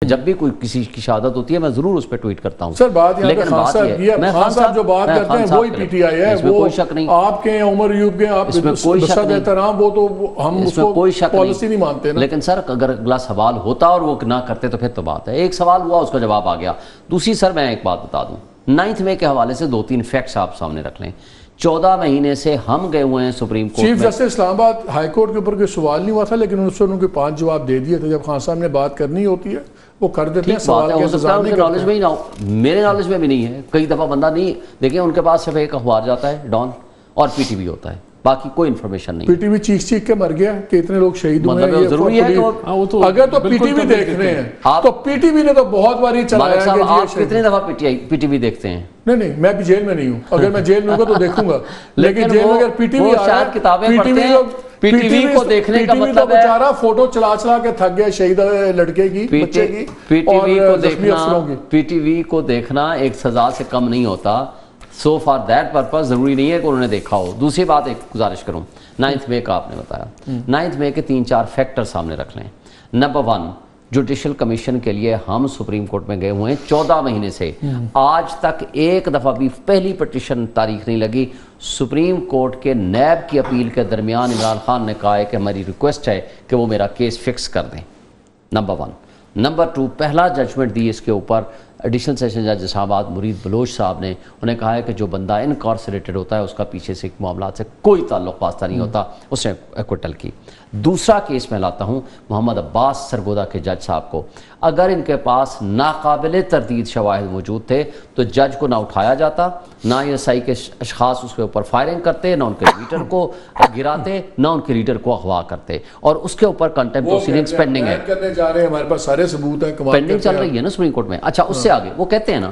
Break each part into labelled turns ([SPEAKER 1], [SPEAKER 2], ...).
[SPEAKER 1] جب بھی کوئی کسی کی شہادت ہوتی ہے میں ضرور اس پہ ٹویٹ کرتا ہوں
[SPEAKER 2] سر بات یہاں پہ خان صاحب کی ہے، خان صاحب جو بات کرتے ہیں وہی پی ٹی آئی ہے، وہ آپ کے عمر ایوب کے آپ بسد احترام وہ تو ہم اس کو پالیسی نہیں مانتے نا۔
[SPEAKER 1] لیکن سر اگر اگلا سوال ہوتا اور وہ نہ کرتے تو پھر تو بات ہے، ایک سوال ہوا اس کا جواب آ گیا۔ دوسری سر میں ایک بات بتا دوں، 9 مئی کے حوالے سے 2-3 فیکٹس آپ سامنے رکھ لیں۔ 14 مہینے سے ہم گئے ہوئے ہیں سپریم کورٹ میں۔
[SPEAKER 2] چیف جسٹس اسلام آباد ہائی کورٹ کے اوپر کوئی سوال نہیں ہوا تھا، لیکن انہوں نے 5 جواب دے دیے تھے۔ جب خان صاحب نے بات کرنی ہوتی ہے وہ کر دیتے ہیں، سوال کے انتظام نہیں کرتے ہیں۔
[SPEAKER 1] میرے نالج میں بھی نہیں ہے، کئی دفعہ بندہ نہیں دیکھیں ان کے پاس صرف ایک اخبار جاتا ہے ڈان اور پی ٹی وی ہوتا ہے، باقی کوئی انفارمیشن نہیں۔
[SPEAKER 2] پی ٹی وی چیخ کے مر گیا کہ اتنے لوگ شہید ہوئے ہیں،
[SPEAKER 1] ضروری ہے
[SPEAKER 2] اگر تو پی ٹی وی دیکھ رہے ہیں تو پی ٹی وی نے تو بہت باری چلایا ہے۔
[SPEAKER 1] آپ کتنی دفعہ پی ٹی وی دیکھتے ہیں؟
[SPEAKER 2] نہیں میں بھی جیل میں نہیں ہوں، اگر میں جیل میں ہوں گا تو دیکھوں گا، لیکن جیل میں اگر پی ٹی وی
[SPEAKER 1] شاید کتابیں پڑھتے ہیں، پی ٹی وی کو دیکھنے کا مطلب ہے
[SPEAKER 2] بیچارہ فوٹو چلا کے تھک گیا شہید لڑکے کی، بچے کی اور زخمی افسروں کی۔
[SPEAKER 1] پی ٹی وی کو دیکھنا ایک سزا سے کم نہیں ہوتا، سو فار دیٹ پرپز ضروری نہیں ہے کہ انہوں نے دیکھا ہو۔ دوسری بات ایک گزارش کروں، 9 مئی کا آپ نے بتایا، 9 مئی کے 3-4 فیکٹر سامنے رکھ لیں۔ نمبر 1، جوڈیشل کمیشن کے لیے ہم سپریم کورٹ میں گئے ہوئے ہیں 14 مہینے سے، آج تک ایک دفعہ بھی پہلی پٹیشن تاریخ نہیں لگی۔ سپریم کورٹ کے نیب کی اپیل کے درمیان عمران خان نے کہا ہے کہ ہماری ریکویسٹ ہے کہ وہ میرا کیس فکس کر دیں، نمبر 1۔ نمبر 2، پہلا ججمنٹ دی اس کے اوپر ایڈیشنل سیشن جج اسلام آباد مرید بلوچ صاحب نے، انہیں کہا ہے کہ جو بندہ انکارسریٹڈ ہوتا ہے اس کا پیچھے سے معاملات سے کوئی تعلق واسطہ نہیں ہوتا، اس نے ایکوٹل کی۔ دوسرا کیس میں لاتا ہوں محمد عباس سرگودا کے جج صاحب کو، اگر ان کے پاس ناقابل تردید شواہد موجود تھے تو جج کو نہ اٹھایا جاتا، نہ ایس آئی کے اشخاص اس کے اوپر فائرنگ کرتے، نہ ان کے لیڈر کو گراتے، نہ ان کے لیڈر کو اغوا کرتے، اور اس کے اوپر کنٹمپٹ پروسیڈنگز پینڈنگ ہے،
[SPEAKER 2] کرنے جا رہے ہیں، ہمارے پاس سارے ثبوت ہیں،
[SPEAKER 1] پینڈنگ چل رہی ہے نا سپریم کورٹ میں۔ اچھا اس سے آگے وہ کہتے ہیں نا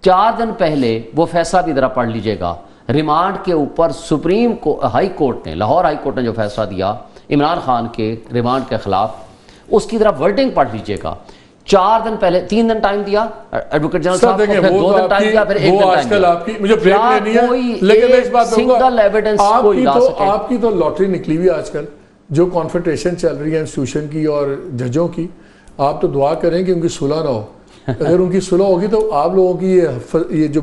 [SPEAKER 1] 4 دن پہلے وہ فیصلہ بھی ذرا پڑھ لیجئے گا، ریمانڈ کے اوپر سپریم ہائی کورٹ نے، لاہور ہائی کورٹ نے جو فیصلہ دیا عمران خان کے ریمانڈ کے خلاف، اس کی طرف ورڈنگ پڑھ لیجئے گا۔ 4 دن پہلے 3 دن ٹائم دیا ایڈوکیٹ جنرل صاحب کو، پھر 2 دن ٹائم دیا، پھر 1 دن ٹائم دیا۔
[SPEAKER 2] مجھے بریک لینی ہے، لیکن اس بات
[SPEAKER 1] سنگل ایویڈنس کوئی لا سکے۔
[SPEAKER 2] آپ کی تو لاٹری نکلی ہوئی آج کل، جو کانفرنٹیشن چل رہی ہے انسٹیٹیوشن کی اور ججوں کی، آپ تو دعا کریں کہ ان کی صلح نہ ہو۔ اگر ان کی صلح ہوگی تو آپ لوگوں کی یہ جو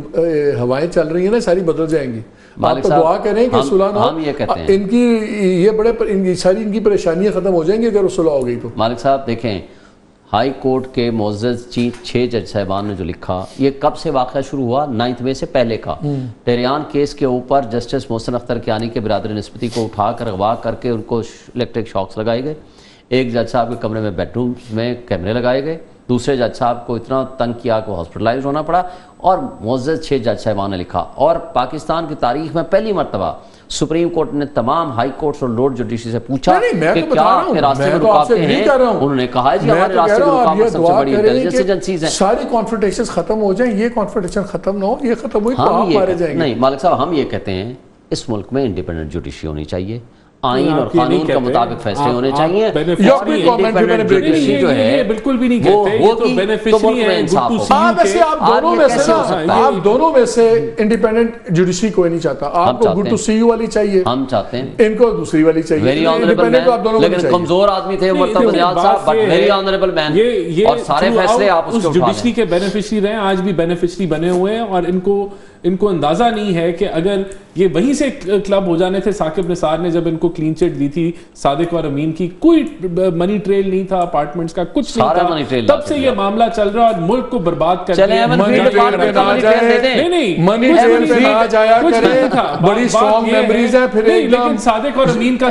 [SPEAKER 2] ہوائیں چل رہی ہیں نا ساری بدل جائیں گی۔ آپ تو دعا کریں کہ صلح نہ ہو، ان کی یہ ساری ان کی پریشانیاں ختم ہو جائیں گی اگر وہ صلح ہو گئی تو۔
[SPEAKER 1] مالک صاحب دیکھیں، ہائی کورٹ کے معزز 6 جج صاحبان نے جو لکھا، یہ کب سے واقعہ شروع ہوا؟ 9 مئی سے پہلے کا۔ ٹیریان کیس کے اوپر جسٹس محسن اختر کیانی کے برادر نسبتی کو اٹھا کر اغوا کر کے ان کو الیکٹرک شاکس لگائے گئے، ایک جج صاحب کے کمرے میں بیڈ روم میں کیمرے لگائے گئے، دوسرے جج صاحب کو اتنا تنگ کیا کہ ہاسپٹلائز ہونا پڑا، اور معزز 6 جج صاحبان نے لکھا۔ اور پاکستان کی تاریخ میں پہلی مرتبہ سپریم کورٹ نے تمام ہائی کورٹس اور لورڈ جوڈیشری سے پوچھا کہ کیا آپ کے راستے میں رکاوٹیں ہیں؟ انہوں نے کہا ہے جی ہمارے راستے میں رکاوٹ سب سے بڑی انٹیلیجنس ایجنسیز ہیں۔
[SPEAKER 2] ساری کانفرنٹیشنز ختم ہو جائیں، یہ کانفرنٹیشن ختم نہ ہو، یہ ختم ہوئی تو آپ مارے جائیں گے۔
[SPEAKER 1] نہیں مالک صاحب، ہم یہ کہتے ہیں اس ملک میں انڈیپینڈنٹ جوڈیشری ہونی چاہیے، آئین اور قانون کے مطابق فیصلے ہونے چاہیے، انڈیپینڈنٹ جوڈیشری جو ہے
[SPEAKER 3] بالکل بھی نہیں کہتے یہ تو بینیفیشری ہے۔
[SPEAKER 2] آپ دونوں میں سے انڈیپینڈنٹ جوڈیشری کوئی نہیں چاہتا، آپ کو گڈ ٹو سی یو والی چاہیے،
[SPEAKER 1] ہم چاہتے ہیں
[SPEAKER 2] ان کو دوسری والی چاہیے،
[SPEAKER 1] ویری آنریبل مین، لیکن کمزور آدمی تھے مرتضی نیاز صاحب، بٹ ویری آنریبل مین، اور سارے فیصلے آپ اس کے اٹھا
[SPEAKER 3] جوڈیشری کے بینیفیشری رہے، آج بھی بینیفیشری بنے ہوئے ہیں، اور ان کو اندازہ نہیں ہے کہ اگر یہ وہیں سے کلب ہو جانے تھے۔ ثاقب نثار نے جب ان کو کلین چٹ دی تھی صادق اور امین کی، کوئی منی ٹریل نہیں تھا اپارٹمنٹس کا، کچھ نہیں تھا، تب سے یہ معاملہ چل رہا اور ملک کو برباد کر دیا۔
[SPEAKER 2] نہیں منی ٹریل پہ نہ جایا کرے، بڑی اسٹرانگ میموریز ہیں، پھر
[SPEAKER 3] لیکن صادق اور امین کا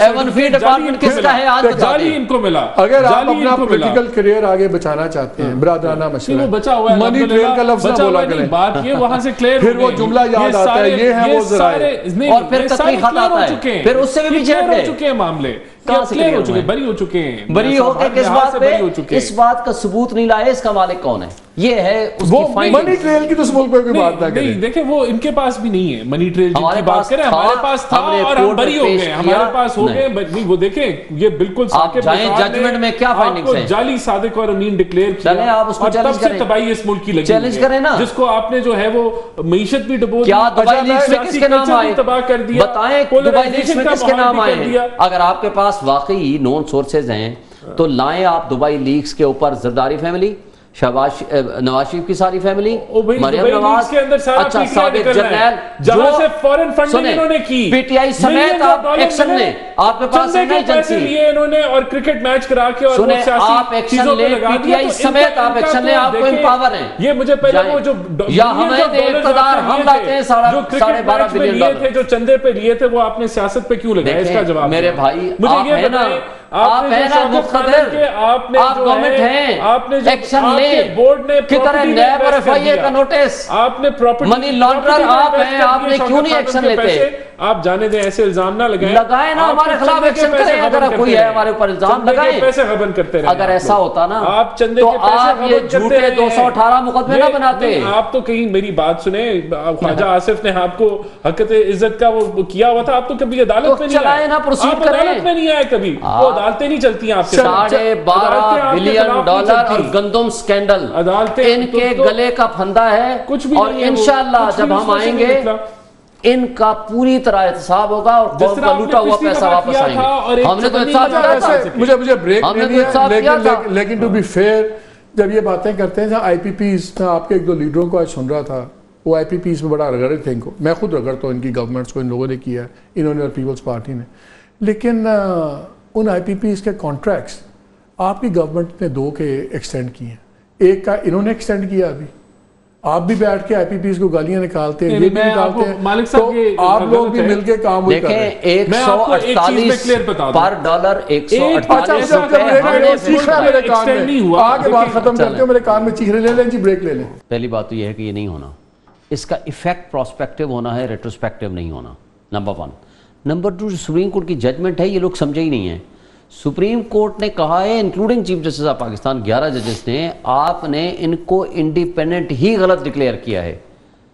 [SPEAKER 3] جعلی ان کو ملا۔
[SPEAKER 2] اگر آپ اپنا پولیٹیکل کریئر آگے بچانا چاہتے ہیں، برادرانہ مشورہ،
[SPEAKER 3] وہ بچا ہوا ہے،
[SPEAKER 2] منی ٹریل کا لفظ نہ بولا کریں،
[SPEAKER 3] بات یہ وہاں سے کلیئر
[SPEAKER 2] پھر وہ جملہ یاد آتا ہے، یہ ہے وہ ذرائع،
[SPEAKER 1] اور پھر تکلیف آتا ہے، پھر اس سے بھی پیچھے ہٹ گئے،
[SPEAKER 3] چکے ہیں معاملے،
[SPEAKER 1] کلیئر ہو چکے،
[SPEAKER 3] بری ہو چکے ہیں،
[SPEAKER 1] بری ہو کے کس بات پہ؟ اس بات کا ثبوت نہیں لائے اس کا مالک کون ہے، یہ ہے اس کی فائنڈنگ۔
[SPEAKER 2] منی ٹریل کی تو اس ملک پہ کوئی بات نہ کریں۔
[SPEAKER 3] نہیں دیکھیں، وہ ان کے پاس بھی نہیں ہے منی ٹریل جن کی بات کریں، ہمارے پاس تھا اور ہم بری ہو گئے، ہمارے پاس ہو گئے۔ نہیں وہ دیکھیں، یہ بالکل
[SPEAKER 1] آپ جائیں ججمنٹ میں کیا فائنڈنگز ہیں،
[SPEAKER 3] جعلی صادق اور امین ڈکلیئر کیا، اور تب سے تباہی اس ملک کی لگی
[SPEAKER 1] چیلنج کریں نا،
[SPEAKER 3] جس کو آپ نے جو ہے وہ معیشت بھی ڈبو دی،
[SPEAKER 1] کیا دبئی لیکس میں کس کے نام آئے
[SPEAKER 3] تباہ کر دیا،
[SPEAKER 1] بتائیں، دبئی لیکس میں کس کے نام آئے ہیں؟ اگر آپ کے پاس واقعی نون سورسز ہیں تو لائیں آپ دبئی لیگز کے اوپر زرداری فیملی، نواز شریف کی ساری فیملی، مریم نواز، اچھا سابق جرنیل،
[SPEAKER 3] جہاں سے فورن فنڈنگ انہوں نے کی،
[SPEAKER 1] پی ٹی آئی سمیت آپ ایکشن لیں، آپ کے پاس نہیں
[SPEAKER 3] پیسے لیے انہوں نے اور کرکٹ میچ کرا کے اور
[SPEAKER 1] آپ ایکشن لیں، پی ٹی آئی سمیت آپ ایکشن لیں، آپ کو امپاور ہیں،
[SPEAKER 3] یہ مجھے پہلے وہ جو
[SPEAKER 1] یا ہمیں اقتدار ہم لاتے ہیں $12.5 بلین،
[SPEAKER 3] جو چندے پہ لیے تھے وہ آپ نے سیاست پہ کیوں لگایا؟ اس کا جواب
[SPEAKER 1] میرے بھائی آپ ہیں نا، آپ ہیں نا مقتدر، آپ گورنمنٹ ہیں، ایکشن لیں، کدھر ہے نیب اور ایف آئی اے کا نوٹس،
[SPEAKER 3] آپ نے پراپرٹی
[SPEAKER 1] منی لانڈرر آپ ہیں، آپ نے کیوں نہیں ایکشن لیتے؟
[SPEAKER 3] آپ جانے دیں، ایسے الزام نہ لگائیں،
[SPEAKER 1] لگائیں نا، ہمارے خلاف ایکشن کریں، اگر کوئی ہے ہمارے اوپر الزام لگائیں،
[SPEAKER 3] پیسے غبن کرتے رہے،
[SPEAKER 1] اگر ایسا ہوتا نا
[SPEAKER 3] آپ چندے
[SPEAKER 1] تو
[SPEAKER 3] کے پیسے
[SPEAKER 1] آپ یہ جھوٹے 218 مقدمے نہ بناتے۔
[SPEAKER 3] آپ تو کہیں میری بات سنیں، خواجہ آصف نے آپ کو حقیقت عزت کا وہ کیا ہوا تھا، آپ تو کبھی عدالت میں نہیں آئے، آپ عدالت میں نہیں آئے کبھی، وہ عدالتیں نہیں چلتی ہیں آپ کے ساتھ،
[SPEAKER 1] $12.5 بلین اور گندم سکینڈل ان کے گلے کا پھندا ہے، اور انشاءاللہ جب ہم آئیں گے ان کا پوری طرح احتساب ہوگا اور قوم کا لوٹا ہوا پیسہ واپس آئیں گے۔ ہم نے تو احتساب کیا تھا،
[SPEAKER 2] مجھے بریک نہیں ہے، لیکن ٹو بی فیئر جب یہ باتیں کرتے ہیں، آئی پی پیز، میں آپ کے ایک دو لیڈروں کو آج سن رہا تھا، وہ آئی پی پیز میں بڑا رگڑے تھے ان کو، میں خود رگڑتا ہوں ان کی گورنمنٹس کو، ان لوگوں نے کیا ہے، انہوں نے اور پیپلز پارٹی نے، لیکن ان آئی پی پیز کے کانٹریکٹس آپ کی گورنمنٹ نے 2 کے ایکسٹینڈ کیے ہیں، ایک کا انہوں نے ایکسٹینڈ کیا ابھی، آپ بھی بیٹھ کے آئی پی پیز کو گالیاں نکالتے ہیں، یہ بھی نکالتے ہیں، تو آپ لوگ بھی مل کے کام ہوئی کر رہے ہیں۔
[SPEAKER 1] دیکھیں 148 پر ڈالر 148
[SPEAKER 2] آگے بات ختم کرتے ہو، میرے کان میں چیخنے لے لیں جی، بریک لے لیں۔
[SPEAKER 1] پہلی بات تو یہ ہے کہ یہ نہیں ہونا، اس کا ایفیکٹ پراسپیکٹیو ہونا ہے، ریٹروسپیکٹیو نہیں ہونا، نمبر 1۔ نمبر 2 جو سپریم کورٹ کی ججمنٹ ہے یہ لوگ سمجھے ہی نہیں ہیں۔ سپریم کورٹ نے کہا ہے، including chief justice of Pakistan 11 ججز نے، آپ نے ان کو انڈیپینڈنٹ ہی غلط ڈکلیئر کیا ہے،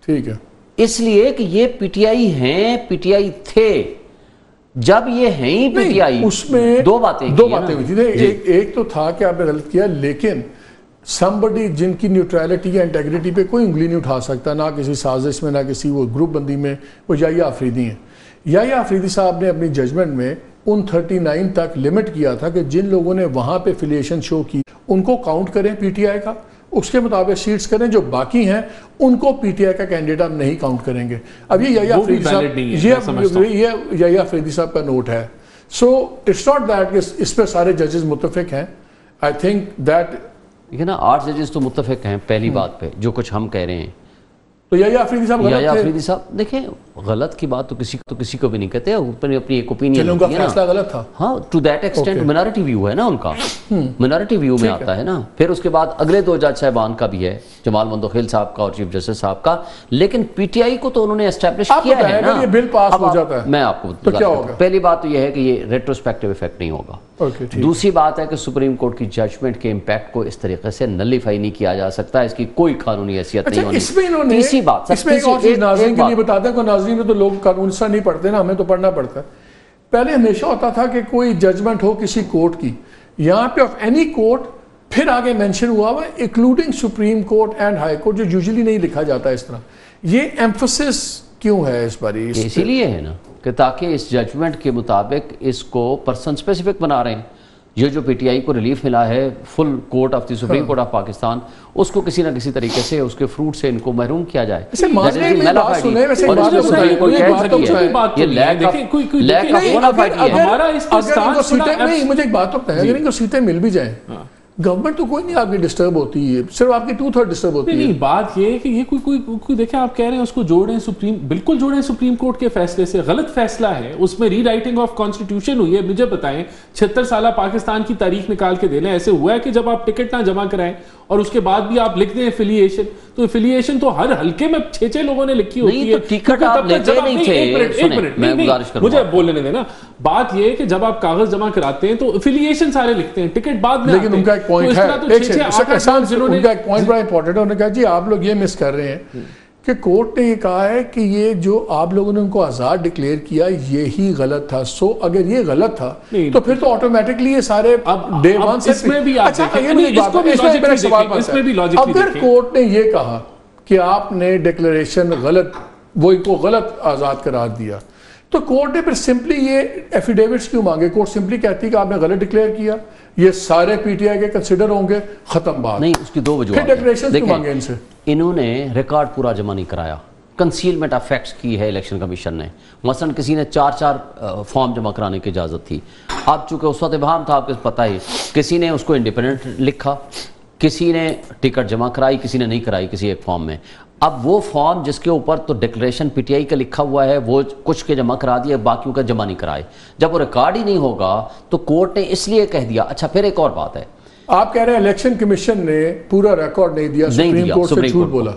[SPEAKER 2] ٹھیک ہے،
[SPEAKER 1] اس لیے کہ یہ پی ٹی آئی ہیں، پی ٹی آئی تھے، جب یہ ہیں ہی پی ٹی آئی،
[SPEAKER 2] اس میں
[SPEAKER 1] دو باتیں
[SPEAKER 2] ہوئی تھی، ایک تو تھا کہ آپ نے غلط کیا، لیکن somebody جن کی نیوٹرلٹی یا انٹیگریٹی پہ کوئی انگلی نہیں اٹھا سکتا، نہ کسی سازش میں، نہ کسی وہ گروپ بندی میں، وہ یحییٰ آفریدی ہیں۔ یحییٰ آفریدی صاحب نے اپنی ججمنٹ میں ان 39 تک لمٹ کیا تھا کہ جن لوگوں نے وہاں پہ فیلیشن شو کی ان کو کاؤنٹ کریں پی ٹی آئی کا، اس کے مطابق سیٹس کریں، جو باقی ہیں ان کو پی ٹی آئی کا کینڈیڈیٹ ہم نہیں کاؤنٹ کریں گے۔ اب یہ یحییٰ آفریدی صاحب کا نوٹ ہے، سو اٹس ناٹ دیٹ کہ اس پہ سارے ججز متفق ہیں، آئی تھنک دیٹ
[SPEAKER 1] یہ نا 8 ججز تو متفق ہیں پہلی بات پہ، جو کچھ ہم کہہ رہے ہیں،
[SPEAKER 2] تو یحییٰ آفریدی صاحب غلط تھے۔
[SPEAKER 1] یحییٰ آفریدی صاحب دیکھیں غلط کی بات تو کسی کو بھی نہیں کہتے، اپنی ایک اوپینین
[SPEAKER 2] ان کا فیصلہ غلط تھا،
[SPEAKER 1] ہاں، to that extent minority view ہے نا ان کا، منارٹی ویو میں آتا ہے نا۔ پھر اس کے بعد اگلے 2 جج صاحبان کا بھی ہے، جمال منتخیل صاحب کا اور چیف جسٹس صاحب کا، لیکن پی ٹی آئی کو تو انہوں نے اسٹیبلش کیا ہے نا،
[SPEAKER 2] یہ بل پاس ہو جاتا ہے،
[SPEAKER 1] میں آپ کو پہلی بات تو یہ ہے کہ یہ ریٹروسپیکٹیو ایفیکٹ نہیں ہوگا۔ دوسری بات ہے کہ سپریم کورٹ کی ججمنٹ کے امپیکٹ کو اس طریقے سے نلیفائی نہیں کیا جا سکتا، اس کی کوئی قانونی حیثیت نہیں ہونی۔ تیسری بات
[SPEAKER 2] ناظرین کے لیے بتاتے ہیں، کوئی ناظرین تو لوگ قانون سا نہیں پڑھتے نا، ہمیں تو پڑھنا پڑتا ہے۔ پہلے ہمیشہ ہوتا تھا کہ کوئی ججمنٹ ہو کسی کورٹ کی، یہاں پہ آف اینی کورٹ، پھر آگے مینشن ہوا ہوا including supreme court and high court, جو یوزلی نہیں لکھا جاتا اس طرح۔ یہ ایمفسس کیوں ہے اس باری؟
[SPEAKER 1] اسی لیے ہے نا کہ تاکہ اس ججمنٹ کے مطابق اس کو پرسن اسپیسیفک بنا رہے ہیں، یہ جو پی ٹی آئی کو ریلیف ملا ہے full court of the supreme court of Pakistan, اس کو کسی نہ کسی طریقے سے اس کے فروٹ سے ان کو محروم کیا جائے۔
[SPEAKER 2] مجھے ایک بات بتائیں، اگر ان کو سیٹیں مل بھی جائیں، گورنمنٹ تو کوئی نہیں آپ کی ڈسٹرب ہوتی ہے، صرف آپ کی 2/3 ڈسٹرب ہوتی ہے۔
[SPEAKER 3] نہیں، بات یہ ہے کہ یہ کوئی دیکھیں، آپ کہہ رہے ہیں اس کو جوڑیں بالکل جوڑیں سپریم کورٹ کے فیصلے سے، غلط فیصلہ ہے، اس میں ری رائٹنگ آف کانسٹیٹیوشن ہوئی ہے۔ مجھے بتائیں 76 سالہ پاکستان کی تاریخ نکال کے دے لیں، ایسے ہوا ہے کہ جب آپ ٹکٹ نہ جمع کرائیں اور اس کے بعد بھی آپ لکھ دیں ایفیلیشن، تو ایفیلیشن تو ہر حلقے میں 6 لوگوں نے لکھی ہوتی ہے،
[SPEAKER 1] ٹکٹ آپ لیتے نہیں تھے۔
[SPEAKER 3] مجھے بولنے دیں نا، بات یہ ہے کہ جب آپ کاغذ جمع کراتے ہیں تو ایفیلیشن سارے لکھتے ہیں، ٹکٹ بعد میں،
[SPEAKER 2] لیکن ان کا ایک پوائنٹ ہے، ان کا ایک پوائنٹ بڑا امپورٹنٹ ہے، انہوں نے کہا جی آپ لوگ یہ مس کر رہے ہیں کہ کورٹ نے یہ کہا ہے کہ یہ جو آپ لوگوں نے ان کو آزاد ڈکلیئر کیا یہی غلط تھا، سو اگر یہ غلط تھا تو پھر تو آٹومیٹکلی یہ سارے ڈے ون سے،
[SPEAKER 3] اس میں بھی آپ دیکھیں،
[SPEAKER 2] اگر کورٹ نے یہ کہا کہ آپ نے ڈکلیریشن غلط، وہ ان کو غلط آزاد قرار دیا، تو کورٹ نے پھر سمپلی یہ ایفیڈیوٹس کیوں مانگے؟ کورٹ سمپلی کہتی کہ آپ نے غلط ڈکلیئر کیا، یہ سارے پی ٹی آئی کے کنسیڈر ہوں گے، ختم بات.
[SPEAKER 1] نہیں، اس کی دو وجوہات
[SPEAKER 2] پھر ڈیکلریشن کیوں مانگے ان سے؟
[SPEAKER 1] انہوں نے ریکارڈ پورا جمع نہیں کرایا، کنسیلمنٹ آف فیکٹس کی ہے الیکشن کمیشن نے. مثلا کسی نے 4 فارم جمع کرانے کی اجازت تھی. اب چونکہ اس وقت ابہام تھا، آپ کو پتہ ہی، کسی نے اس کو انڈیپینڈنٹ لکھا، کسی نے ٹکٹ جمع کرائی، کسی نے نہیں کرائی کسی ایک فارم میں. اب وہ فارم جس کے اوپر تو ڈکلیریشن پی ٹی آئی کا لکھا ہوا ہے وہ کچھ کے جمع کرا دیا، باقیوں کا جمع نہیں کرائے. جب وہ ریکارڈ ہی نہیں ہوگا تو کورٹ نے اس لیے کہہ دیا. اچھا پھر ایک اور بات ہے،
[SPEAKER 2] آپ کہہ رہے ہیں الیکشن کمیشن نے پورا ریکارڈ نہیں دیا، سپریم کورٹ سے جھوٹ بولا.